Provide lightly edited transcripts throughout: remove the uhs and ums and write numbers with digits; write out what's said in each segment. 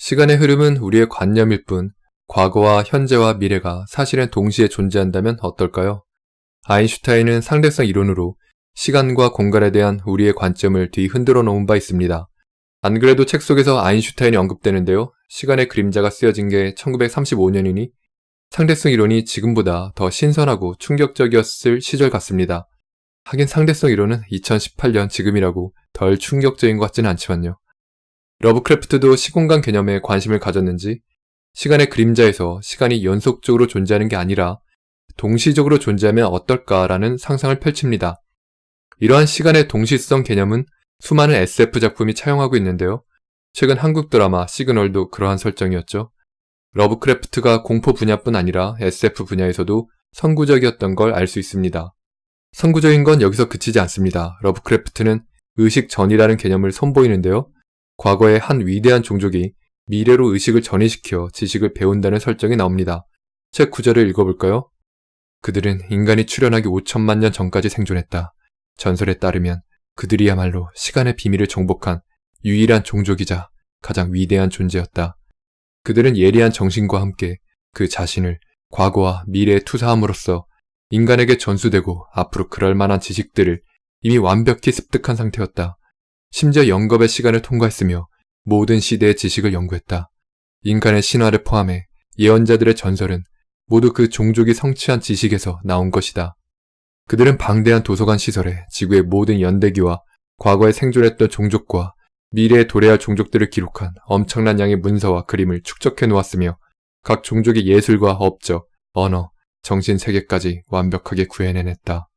시간의 흐름은 우리의 관념일 뿐 과거와 현재와 미래가 사실은 동시에 존재한다면 어떨까요? 아인슈타인은 상대성 이론으로 시간과 공간에 대한 우리의 관점을 뒤흔들어 놓은 바 있습니다. 안 그래도 책 속에서 아인슈타인이 언급되는데요. 시간의 그림자가 쓰여진 게 1935년이니 상대성 이론이 지금보다 더 신선하고 충격적이었을 시절 같습니다. 하긴 상대성 이론은 2018년 지금이라고 덜 충격적인 것 같지는 않지만요. 러브크래프트도 시공간 개념에 관심을 가졌는지 시간의 그림자에서 시간이 연속적으로 존재하는 게 아니라 동시적으로 존재하면 어떨까라는 상상을 펼칩니다. 이러한 시간의 동시성 개념은 수많은 SF 작품이 차용하고 있는데요. 최근 한국 드라마 시그널도 그러한 설정이었죠. 러브크래프트가 공포 분야뿐 아니라 SF 분야에서도 선구적이었던 걸 알 수 있습니다. 선구적인 건 여기서 그치지 않습니다. 러브크래프트는 의식 전이라는 개념을 선보이는데요. 과거의 한 위대한 종족이 미래로 의식을 전이시켜 지식을 배운다는 설정이 나옵니다. 책 구절을 읽어볼까요? 그들은 인간이 출현하기 5천만 년 전까지 생존했다. 전설에 따르면 그들이야말로 시간의 비밀을 정복한 유일한 종족이자 가장 위대한 존재였다. 그들은 예리한 정신과 함께 그 자신을 과거와 미래에 투사함으로써 인간에게 전수되고 앞으로 그럴 만한 지식들을 이미 완벽히 습득한 상태였다. 심지어 영겁의 시간을 통과했으며 모든 시대의 지식을 연구했다. 인간의 신화를 포함해 예언자들의 전설은 모두 그 종족이 성취한 지식에서 나온 것이다. 그들은 방대한 도서관 시설에 지구의 모든 연대기와 과거에 생존했던 종족과 미래에 도래할 종족들을 기록한 엄청난 양의 문서와 그림을 축적해 놓았으며 각 종족의 예술과 업적, 언어, 정신세계까지 완벽하게 구해내냈다.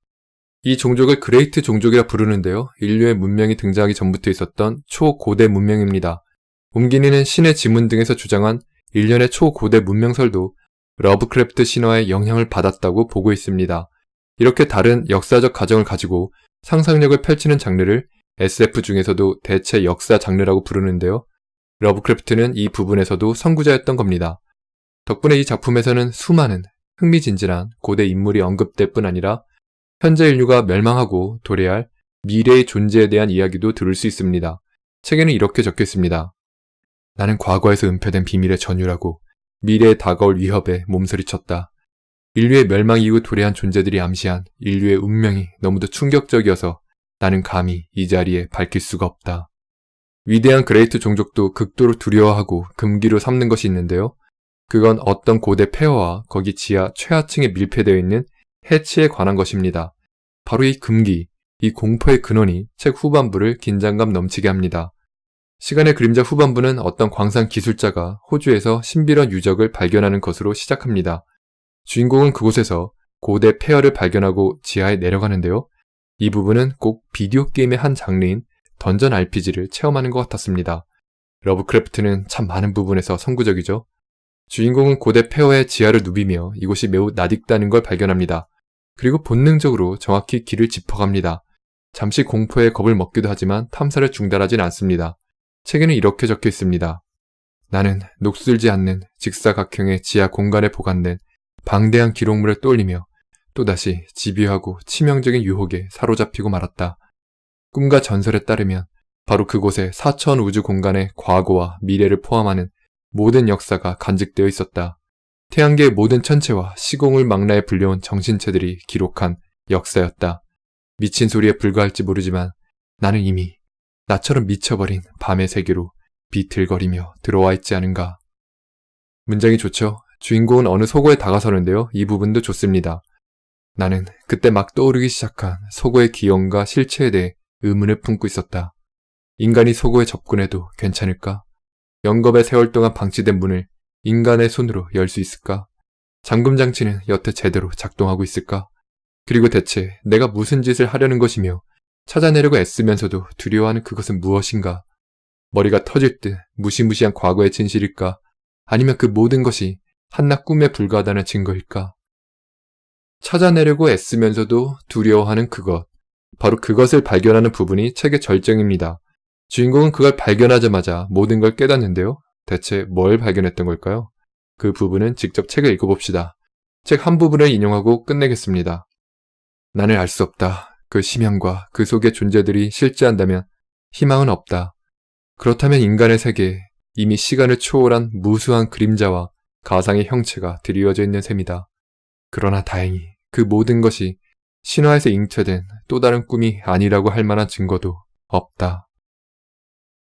이 종족을 그레이트 종족이라 부르는데요. 인류의 문명이 등장하기 전부터 있었던 초고대 문명입니다. 옴기니는 신의 지문 등에서 주장한 일련의 초고대 문명설도 러브크래프트 신화의 영향을 받았다고 보고 있습니다. 이렇게 다른 역사적 가정을 가지고 상상력을 펼치는 장르를 SF 중에서도 대체 역사 장르라고 부르는데요. 러브크래프트는 이 부분에서도 선구자였던 겁니다. 덕분에 이 작품에서는 수많은 흥미진진한 고대 인물이 언급될 뿐 아니라 현재 인류가 멸망하고 도래할 미래의 존재에 대한 이야기도 들을 수 있습니다. 책에는 이렇게 적혀 있습니다. 나는 과거에서 은폐된 비밀의 전율하고 미래에 다가올 위협에 몸서리쳤다. 인류의 멸망 이후 도래한 존재들이 암시한 인류의 운명이 너무도 충격적이어서 나는 감히 이 자리에 밝힐 수가 없다. 위대한 그레이트 종족도 극도로 두려워하고 금기로 삼는 것이 있는데요. 그건 어떤 고대 폐허와 거기 지하 최하층에 밀폐되어 있는 해치에 관한 것입니다. 바로 이 금기, 이 공포의 근원이 책 후반부를 긴장감 넘치게 합니다. 시간의 그림자 후반부는 어떤 광산 기술자가 호주에서 신비로운 유적을 발견하는 것으로 시작합니다. 주인공은 그곳에서 고대 폐허를 발견하고 지하에 내려가는데요. 이 부분은 꼭 비디오 게임의 한 장르인 던전 RPG를 체험하는 것 같았습니다. 러브크래프트는 참 많은 부분에서 선구적이죠. 주인공은 고대 폐허의 지하를 누비며 이곳이 매우 낯익다는 걸 발견합니다. 그리고 본능적으로 정확히 길을 짚어갑니다. 잠시 공포에 겁을 먹기도 하지만 탐사를 중단하진 않습니다. 책에는 이렇게 적혀 있습니다. 나는 녹슬지 않는 직사각형의 지하 공간에 보관된 방대한 기록물을 떠올리며 또다시 집요하고 치명적인 유혹에 사로잡히고 말았다. 꿈과 전설에 따르면 바로 그곳에 4차원 우주 공간의 과거와 미래를 포함하는 모든 역사가 간직되어 있었다. 태양계의 모든 천체와 시공을 망라에 불려온 정신체들이 기록한 역사였다. 미친 소리에 불과할지 모르지만 나는 이미 나처럼 미쳐버린 밤의 세계로 비틀거리며 들어와 있지 않은가. 문장이 좋죠? 주인공은 어느 속어에 다가서는데요. 이 부분도 좋습니다. 나는 그때 막 떠오르기 시작한 속어의 기원과 실체에 대해 의문을 품고 있었다. 인간이 속어에 접근해도 괜찮을까? 영겁의 세월 동안 방치된 문을 인간의 손으로 열 수 있을까? 잠금 장치는 여태 제대로 작동하고 있을까? 그리고 대체 내가 무슨 짓을 하려는 것이며 찾아내려고 애쓰면서도 두려워하는 그것은 무엇인가? 머리가 터질 듯 무시무시한 과거의 진실일까? 아니면 그 모든 것이 한낱 꿈에 불과하다는 증거일까? 찾아내려고 애쓰면서도 두려워하는 그것. 바로 그것을 발견하는 부분이 책의 절정입니다. 주인공은 그걸 발견하자마자 모든 걸 깨닫는데요. 대체 뭘 발견했던 걸까요? 그 부분은 직접 책을 읽어봅시다. 책 한 부분을 인용하고 끝내겠습니다. 나는 알 수 없다. 그 심연과 그 속의 존재들이 실제한다면 희망은 없다. 그렇다면 인간의 세계, 이미 시간을 초월한 무수한 그림자와 가상의 형체가 드리워져 있는 셈이다. 그러나 다행히 그 모든 것이 신화에서 잉태된 또 다른 꿈이 아니라고 할 만한 증거도 없다.